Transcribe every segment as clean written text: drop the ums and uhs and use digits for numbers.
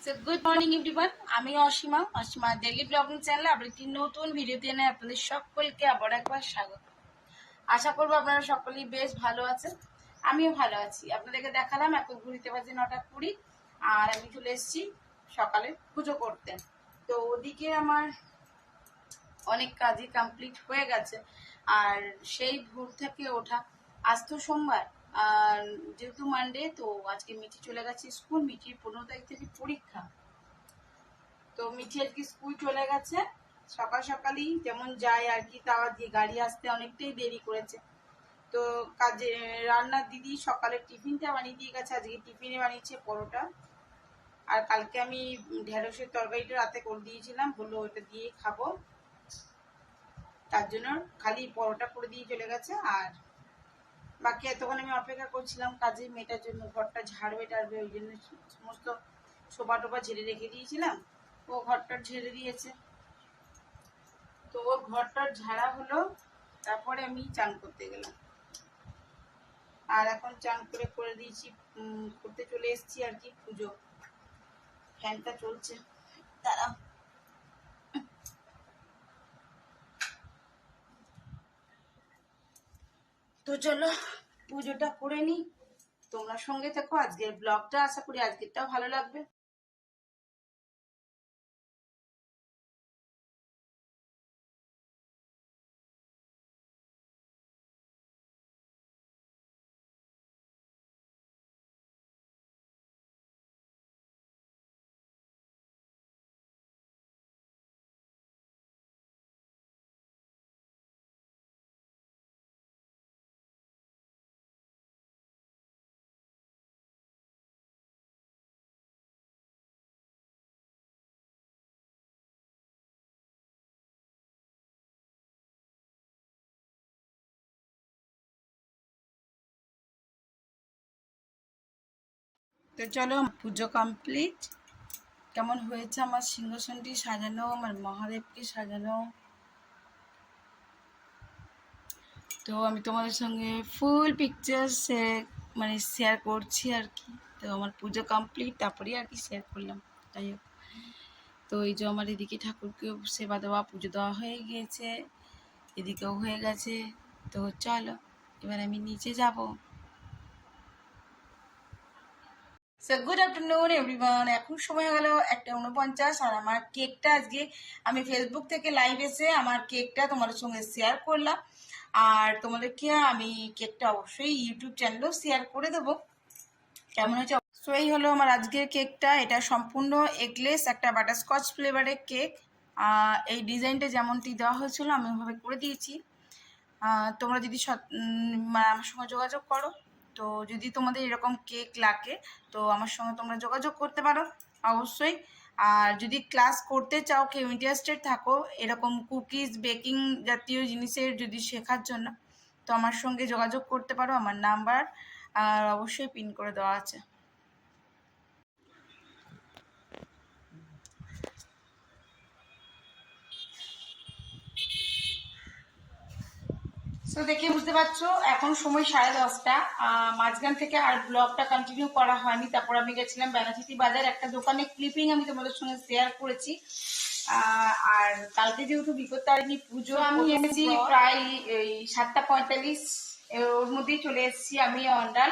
So good morning everyone, আমি Asima daily blogging চ্যানেলে আবার একটি নতুন ভিডিও দিয়ে আপনাদের সকলকে আবার একবার স্বাগত। আশা করবো আপনারা সকলেই বেশ ভালো আছেন, আমিও ভালো আছি। আপনাদেরকে দেখালাম এখন ঘুরিতে বাজে 9:20 আর আমি চলে এসেছি সকালে পুজো করতে। তো ওদিকে আমার অনেক কাজই কমপ্লিট হয়ে গেছে, আর সেই ভোর থেকে ওঠা। আজ তো সোমবার, আর যেহেতু মানডে, তো আজকে মিঠি চলে গেছে স্কুল। মিঠির 15 তারিখ থেকে পরীক্ষা, তো মিঠি আর কি স্কুল চলে গেছে। সকাল সকালই যেমন যায় আর কি, তা দিয়ে গাড়ি আসতে অনেকটাই দেরি করেছে। তো কাজে রান্নার দিদি সকালে টিফিনটা বানিয়ে দিয়ে গেছে। আজকে টিফিনে বানিয়েছে পরোটা, আর কালকে আমি ঢেঁড়সের তরকারিটা রাতে করে দিয়েছিলাম, বললো ওটা দিয়ে খাবো, তার জন্য খালি পরোটা করে দিয়ে চলে গেছে। আর বাকি এতক্ষণ আমি অপেক্ষা করছিলাম কাজে মেয়েটার জন্য, ঘরটা ঝাড়বে টাড়বে, ওই জন্য সমস্ত সোফা টোপা ঝেড়ে রেখে দিয়েছিলাম। ও ঘরটা ঝেড়ে দিয়েছে, তো ওর ঘরটার ঝাড়া হলো, তারপরে আমি চান করতে গেলাম। আর এখন চান করে দিয়েছি, করতে চলে এসেছি আর কি পুজো। ফ্যানটা চলছে, দাঁড়াও। তো চলো পুজোটা করে নি, তোমরা সঙ্গে থেকো। আজকের ব্লগটা আশা করি আজকেরটাও ভালো লাগবে। তো চলো, পুজো কমপ্লিট। কেমন হয়েছে আমার সিংহাসনটি সাজানো, আমার মহাদেবকে সাজানো, তো আমি তোমাদের সঙ্গে ফুল পিকচার মানে শেয়ার করছি আর কি। তো আমার পুজো কমপ্লিট, তারপরেই আর কি শেয়ার করলাম। যাই হোক, তো এই যে আমার এদিকে ঠাকুরকে সেবা দেওয়া, পুজো দেওয়া হয়ে গিয়েছে, এদিকেও হয়ে গেছে। তো চলো এবার আমি নিচে যাব। সো গুড আফটারনুন এভরিওয়ান, এখন সময় হলো 1:49, আর আমার কেকটা আজকে আমি ফেসবুক থেকে লাইভ এসে আমার কেকটা তোমাদের সঙ্গে শেয়ার করলাম। আর তোমাদেরকে আমি কেকটা অবশ্যই ইউটিউব চ্যানেলেও শেয়ার করে দেবো। কেমন হয়েছে? সো এই হলো আমার আজকের কেকটা। এটা সম্পূর্ণ এগলেস একটা বাটারস্কচ ফ্লেভারের কেক। এই ডিজাইনটা যেমনটি দেওয়া হয়েছিল আমি ওইভাবে করে দিয়েছি। তোমরা যদি আমার সঙ্গে যোগাযোগ করো, তো যদি তোমাদের এরকম কেক লাগে তো আমার সঙ্গে তোমরা যোগাযোগ করতে পারো অবশ্যই। আর যদি ক্লাস করতে চাও, কেউ ইন্টারেস্টেড থাকো এরকম কুকিজ বেকিং জাতীয় জিনিসের যদি শেখার জন্য, তো আমার সঙ্গে যোগাযোগ করতে পারো। আমার নাম্বার আর অবশ্যই পিন করে দেওয়া আছে। তো দেখে বুঝতে পারছো এখন সময় 10:30। মাঝখান থেকে আর ব্লগটা কন্টিনিউ করা হয়নি। তারপর আমি গেছিলাম বেনাচিতি বাজার, একটা দোকানে ক্লিপিং আমি তোমাদের সঙ্গে শেয়ার করেছি। আর কালকে যেহেতু বিপত্তারিণী পুজো, আমি এসেছি প্রায় এই 7:45, ওর মধ্যেই চলে এসেছি আমি অন্ডাল।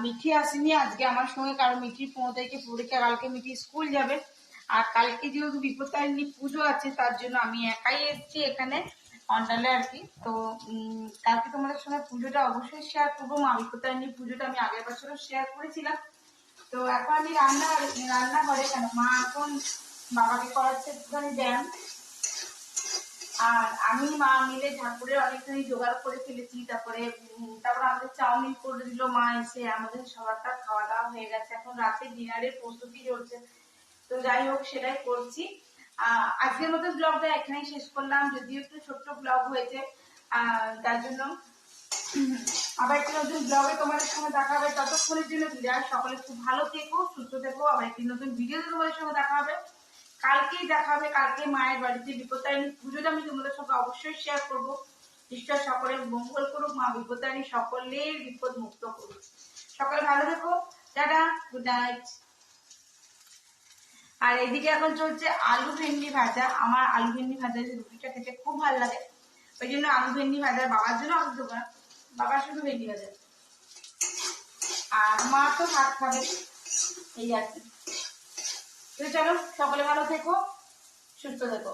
মিঠি আসেনি আজকে আমার সঙ্গে, কারণ মিঠির 15 তারিখে পরীক্ষা, কালকে মিঠি স্কুল যাবে। আর কালকে যেহেতু বিপত্তারিণী পুজো আছে, তার জন্য আমি একাই এসেছি এখানে অন্ডালে আর কি। তো কালকে তোমাদের সঙ্গে পুজোটা অবশ্যই শেয়ার করবো। মা বিপত্তারিণী পুজোটা আমি আগের বছরও শেয়ার করেছিলাম। তো এখন আমি রান্নাঘরে, কেন মা এখন বাবাকে করাচ্ছে একটুখানি দেন, আর আমি মা মিলে ঠাকুরের অনেকখানি জোগাড় করে ফেলেছি। তারপরে আমাদের চাউমিন করে দিল মা এসে, আমাদের সবারটা খাওয়া দাওয়া হয়ে গেছে, এখন রাতে ডিনারের প্রস্তুতি চলছে। তো যাই হোক, সেটাই করছি। আজকের মতো ব্লগটা এখানেই শেষ করলাম, যদিও একটু ছোট্ট ব্লগ হয়েছে। তার জন্য আবার একটি নতুন ব্লগে তোমাদের সঙ্গে দেখা হবে। ততক্ষণের জন্য বিদায়, সকলে খুব ভালো থেকো, সুস্থ থেকো। আবার একটি নতুন ভিডিওতে তোমাদের সঙ্গে দেখা হবে। কালকেই দেখা হবে, কালকে মায়ের বাড়িতে বিপত্তারিণী পুজোটা আমি তোমাদের সঙ্গে অবশ্যই শেয়ার করবো। ঈশ্বর সকলের মঙ্গল করুক, মা বিপত্তারিণী সকলের বিপদ মুক্ত করুক। সকালে ভালো থেকো, টাটা, গুড নাইট। আর এদিকে এখন চলছে আলু ভেন্ডি ভাজা। আমার আলু ভেন্ডি ভাজা রুটিটা খেতে খুব ভালো লাগে, ওই জন্য আলু ভেন্ডি ভাজা। বাবার জন্য আলু দেবো না, বাবা শুধু ভেন্ডি ভাজা, আর মা তো ভাত খাবে, এই আর কি। তো চলো, সকলে ভালো থেকো, সুস্থ থেকো।